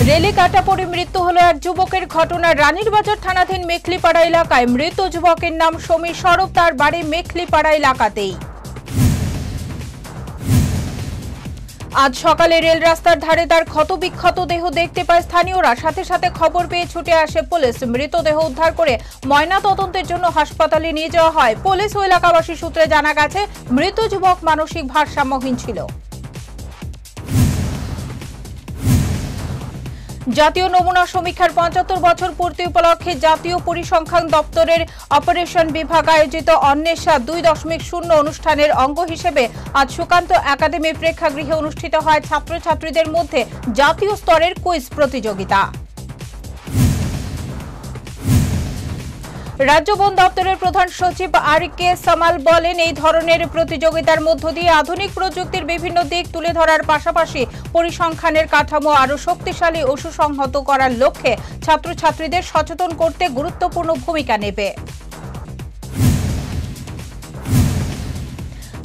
রেলে কাটা পড়ে মৃত্যু হলো এক যুবকের ঘটনা। রানীরবাজার থানাধীন মেখলিপাড়া এলাকায় মৃত যুবকের নাম সমীর সরব, তার বাড়ি মেখলিপাড়া এলাকাতেই। আজ সকালে রেল রাস্তার ধারে তার ক্ষতবিক্ষত দেহ দেখতে পায় স্থানীয়রা। সাথে সাথে খবর পেয়ে ছুটে আসে পুলিশ। মৃতদেহ উদ্ধার করে ময়না তদন্তের জন্য হাসপাতালে নিয়ে যাওয়া হয়। পুলিশ ও এলাকাবাসী সূত্রে জানা গেছে, মৃত যুবক মানসিক ভারসাম্যহীন ছিল। জাতীয় নমুনা সমীক্ষার ৭৫ বছর পূর্তি উপলক্ষে জাতীয় পরিসংখ্যান দপ্তরের অপারেশন বিভাগ আয়োজিত অন্বেষা ২.০ অনুষ্ঠানের অঙ্গ হিসেবে আজ সুকান্ত একাডেমি প্রেক্ষাগৃহে অনুষ্ঠিত হয় ছাত্রছাত্রীদের মধ্যে জাতীয় স্তরের কুইজ প্রতিযোগিতা। রাজ্য বন দপ্তরের প্রধান সচিব আর.কে. সামাল বলেন, এই ধরনের প্রতিযোগিতার মধ্য দিয়ে আধুনিক প্রযুক্তির বিভিন্ন দিক তুলে ধরার পাশাপাশি পরিসংখ্যানের কাঠামো আরও শক্তিশালী ও সুসংহত করার লক্ষ্যে ছাত্রছাত্রীদের সচেতন করতে গুরুত্বপূর্ণ ভূমিকা নেবে।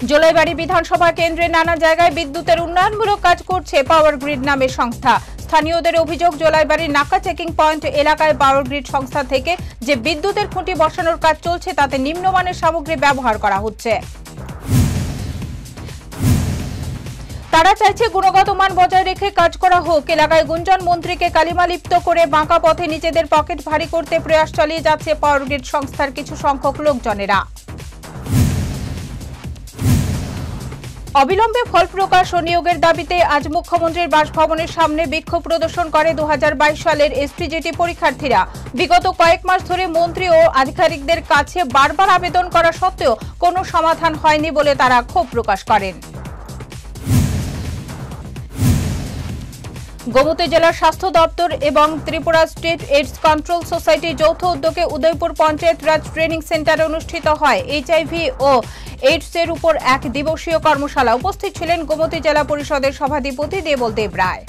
জোলাইবাড়ি বিধানসভা কেন্দ্রে নানা জায়গায় বিদ্যুতের উন্নয়নমূলক কাজ করছে পাওয়ার গ্রিড নামের সংস্থা। স্থানীয়দের অভিযোগ, জোলাইবাড়ির নাকা চেকিং পয়েন্ট এলাকায় পাওয়ার গ্রিড সংস্থা থেকে যে বিদ্যুতের খুঁটি বসানোর কাজ চলছে তাতে নিম্নমানের সামগ্রী ব্যবহার করা হচ্ছে। তারা চাইছে গুণগত মান বজায় রেখে কাজ করা হোক। এলাকায় গুঞ্জন মন্ত্রীকে কালিমালিপ্ত করে বাঁকা পথে নিজেদের পকেট ভারী করতে প্রয়াস চালিয়ে যাচ্ছে পাওয়ার গ্রিড সংস্থার কিছু সংখ্যক লোকজনেরা। অবিলম্বে ফল প্রকাশ ও নিয়োগের দাবিতে আজ মুখ্যমন্ত্রীর বাসভবনের সামনে বিক্ষোভ প্রদর্শন করে ২০২২ সালের এসটিজিটি পরীক্ষার্থীরা। বিগত কয়েক মাস ধরে মন্ত্রী ও আধিকারিকদের কাছে বারবার আবেদন করা সত্ত্বেও কোনো সমাধান হয়নি বলে তারা ক্ষোভ প্রকাশ করেন। গোমতী জেলার স্বাস্থ্য দপ্তর এবং ত্রিপুরা স্টেট এইডস কন্ট্রোল সোসাইটির যৌথ উদ্যোগে উদয়পুর পঞ্চায়েত রাজ ট্রেনিং সেন্টারে অনুষ্ঠিত হয় এইচআইভি ও এইডস এর উপর এক দিবসীয় কর্মশালা। উপস্থিত ছিলেন গোমতী জেলা পরিষদের সভাধিপতি দেবল দেব রায়।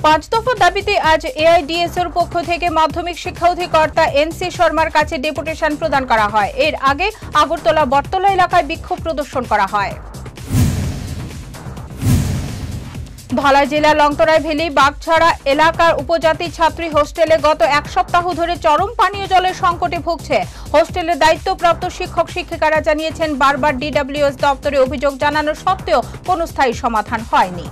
৫ দফা দাবিতে আজ এআইডিএস এর পক্ষ থেকে মাধ্যমিক শিক্ষা অধিকর্তা এনসি শর্মার কাছে ডেপুটেশন প্রদান করা হয়। এর আগে আগরতলা বটতলা এলাকায় বিক্ষোভ প্রদর্শন করা হয়। ধলাই জেলা লংতরায় ভ্যালি বাগছড়া এলাকার উপজাতি ছাত্রী হোস্টেলে গত এক সপ্তাহ ধরে চরম পানীয় জলের সংকটে ভুগছে। হোস্টেলের দায়িত্বপ্রাপ্ত শিক্ষক শিক্ষিকারা জানিয়েছেন, বারবার ডিডব্লিউএস দপ্তরে অভিযোগ জানানো সত্ত্বেও কোনো স্থায়ী সমাধান হয়নি।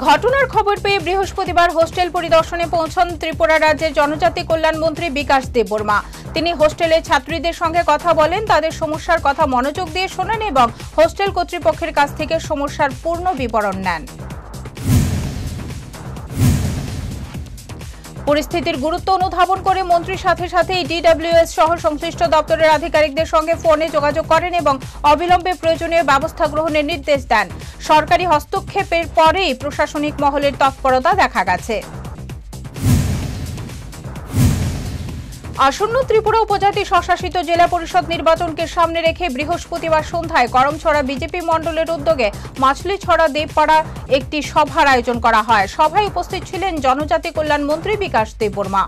ঘটনার খবর পেয়ে বৃহস্পতিবার হোস্টেল পরিদর্শনে পৌঁছান ত্রিপুরা রাজ্যের জনজাতি কল্যাণ মন্ত্রী বিকাশ দেববর্মা। তিনি হোস্টেলের ছাত্রীদের সঙ্গে কথা বলেন, তাদের সমস্যার কথা মনোযোগ দিয়ে শোনেন এবং হোস্টেল কর্তৃপক্ষের কাছ থেকে সমস্যার পূর্ণ বিবরণ নেন। পরিস্থিতির গুরুত্ব অনুধাবন করে মন্ত্রীর সাথে সাথেই ডিডব্লিউএস সহ সংশ্লিষ্ট দপ্তরের আধিকারিকদের সঙ্গে ফোনে যোগাযোগ করেন এবং অবিলম্বে প্রয়োজনীয় ব্যবস্থা গ্রহণের নির্দেশ দেন। সরকারি হস্তক্ষেপের পরেই প্রশাসনিক মহলের তৎপরতা দেখা গেছে। আসন্ন ত্রিপুরা উপজাতি স্বশাসিত জেলা পরিষদ নির্বাচনকে সামনে রেখে বৃহস্পতিবার সন্ধ্যায় করমছড়া বিজেপি মণ্ডলের উদ্যোগে মাছলিছড়া দেবপাড়া একটি সভার আয়োজন করা হয়। সভায় উপস্থিত ছিলেন জনজাতি কল্যাণ মন্ত্রী বিকাশ দেববর্মা।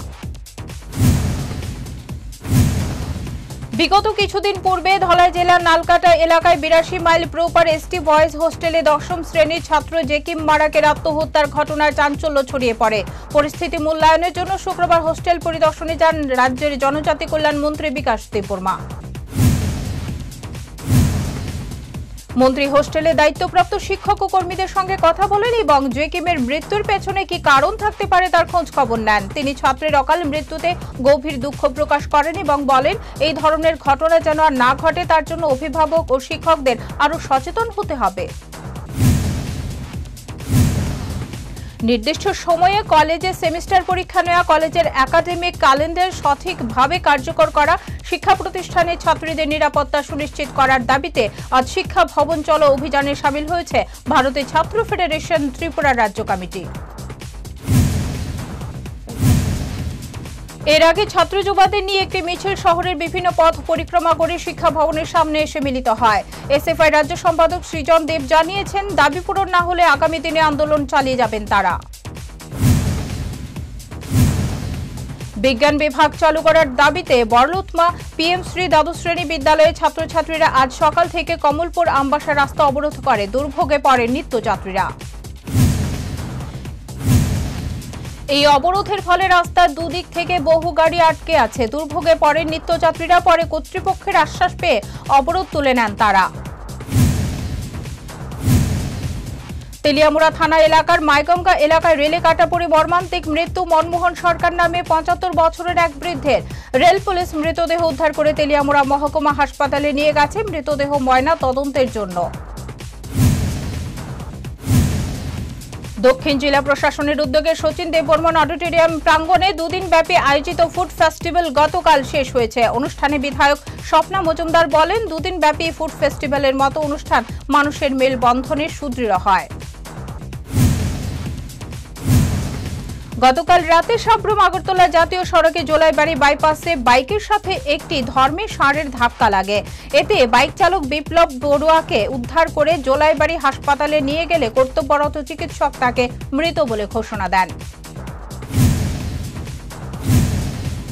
বিগত কিছুদিন পূর্বে ধলাই জেলার নালকাটা এলাকায় ৮২ মাইল প্রপার এসটি বয়েজ হোস্টেলে ১০ম শ্রেণীর ছাত্র জেকিম মারাকের আত্মহত্যার ঘটনায় চাঞ্চল্য ছড়িয়ে পড়ে। পরিস্থিতি মূল্যায়নের জন্য শুক্রবার হোস্টেল পরিদর্শনে যান রাজ্যের জনজাতি কল্যাণ মন্ত্রী বিকাশ দেববর্মা। মন্ত্রী হোস্টেলে দায়িত্বপ্রাপ্ত শিক্ষক ও কর্মীদের সঙ্গে কথা বলেন এবং জেকিমের মৃত্যুর পেছনে কি কারণ থাকতে পারে তার খোঁজ খবর নেন। তিনি ছাত্রের অকাল মৃত্যুতে গভীর দুঃখ প্রকাশ করেন এবং বলেন, এই ধরনের ঘটনা যেন আর না ঘটে তার জন্য অভিভাবক ও শিক্ষকদের আরও সচেতন হতে হবে। নির্দিষ্ট সময়ে কলেজে সেমিস্টার পরীক্ষা নেওয়া, কলেজের একাডেমিক ক্যালেন্ডার সঠিকভাবে কার্যকর করা, শিক্ষা প্রতিষ্ঠানে ছাত্রীদের নিরাপত্তা সুনিশ্চিত করার দাবিতে আজ শিক্ষা ভবন চলো অভিযানে সামিল হয়েছে ভারতের ছাত্র ফেডারেশন ত্রিপুরা রাজ্য কমিটি। এর আগে ছাত্র যুবকদের নিয়ে একটি মিছিল শহরের বিভিন্ন পথ পরিক্রমা করে শিক্ষা ভবনের সামনে এসে মিলিত হয়। এসএফআই রাজ্য সম্পাদক সৃজন দেব জানিয়েছেন, দাবি পূরণ না হলে আগামী দিনে আন্দোলন চালিয়ে যাবেন তারা। বিজ্ঞান বিভাগ চালু করার দাবিতে বড়লুতমা পিএম শ্রী দ্বাদশ শ্রেণী বিদ্যালয়ের ছাত্রছাত্রীরা আজ সকাল থেকে কমলপুর আমবাসা রাস্তা অবরোধ করে। দুর্ভোগে পড়ে নিত্যযাত্রীরা। এই অবরোধের ফলে রাস্তার দুদিক থেকে বহু গাড়ি আটকে আছে। দুর্ভোগে পড়ে নিত্যযাত্রীরা। পরে কর্তৃপক্ষের আশ্বাস পেয়ে অবরোধ তুলে নেন তারা। তেলিয়ামুড়া থানা এলাকার মাইগঙ্গা এলাকায় রেলে কাটা পড়ে মর্মান্তিক মৃত্যু। মনমোহন সরকার নামে ৭৫ বছরের এক বৃদ্ধের। রেল পুলিশ মৃতদেহ উদ্ধার করে তেলিয়ামুড়া মহকুমা হাসপাতালে নিয়ে গেছে। মৃতদেহ ময়না তদন্তের জন্য। দক্ষিণ জেলা প্রশাসনের উদ্যোগে শচীন দেববর্মন অডিটোরিয়াম প্রাঙ্গণে দুদিন ব্যাপী আয়োজিত ফুড ফেস্টিভ্যাল গতকাল শেষ হয়েছে। অনুষ্ঠানে বিধায়ক স্বপ্না মজুমদার বলেন, দুদিন ব্যাপী ফুড ফেস্টিভ্যালের মতো অনুষ্ঠান মানুষের মেলবন্ধনে সুদৃঢ় হয়। গতকাল রাতে সাব্রুম আগরতলা জাতীয় সড়কে জোলাইবাড়ি বাইপাসে বাইকের সাথে একটি ধর্মের ষাঁড়ের ধাক্কা লাগে। এতে বাইক চালক বিপ্লব বড়ুয়াকে উদ্ধার করে জোলাইবাড়ি হাসপাতালে নিয়ে গেলে কর্তব্যরত চিকিৎসক তাকে মৃত বলে ঘোষণা দেন।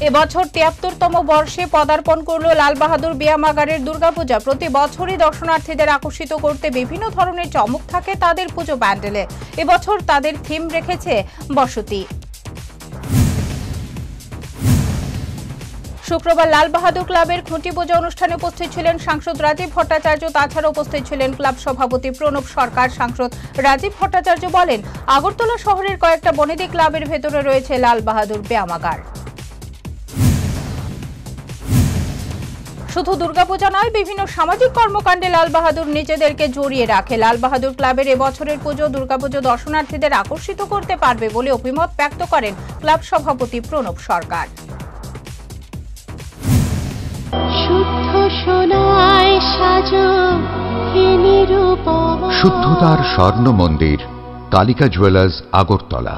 এবছর ৭৩তম বর্ষে পদার্পণ করল লালবাহাদুর ব্যায়ামাগারের দুর্গাপূজা। প্রতি বছরই দর্শনার্থীদের আকর্ষিত করতে বিভিন্ন ধরনের চমক থাকে তাদের পুজো প্যান্ডেলে। এবছর তাদের থিম রেখেছে বসতি। শুক্রবার লালবাহাদুর ক্লাবের খুঁটি পূজা অনুষ্ঠানে উপস্থিত ছিলেন সাংসদ রাজীব ভট্টাচার্য। তাছাড়া উপস্থিত ছিলেন ক্লাব সভাপতি প্রণব সরকার। সাংসদ রাজীব ভট্টাচার্য বলেন, আগরতলা শহরের কয়েকটা বনেদি ক্লাবের ভেতরে রয়েছে লালবাহাদুর ব্যায়ামাগার। শুধু দুর্গাপূজা নয়, বিভিন্ন সামাজিক কর্মকাণ্ডে লালবাহাদুর নিজেদেরকে জড়িয়ে রাখে। লালবাহাদুর ক্লাবের এবছরের পুজো দুর্গাপুজো দর্শনার্থীদের আকর্ষিত করতে পারবে বলে অভিমত ব্যক্ত করেন ক্লাব সভাপতি প্রণব সরকার। শুদ্ধতার স্বর্ণ মন্দির, কালিকা জুয়েলার্স, আগরতলা।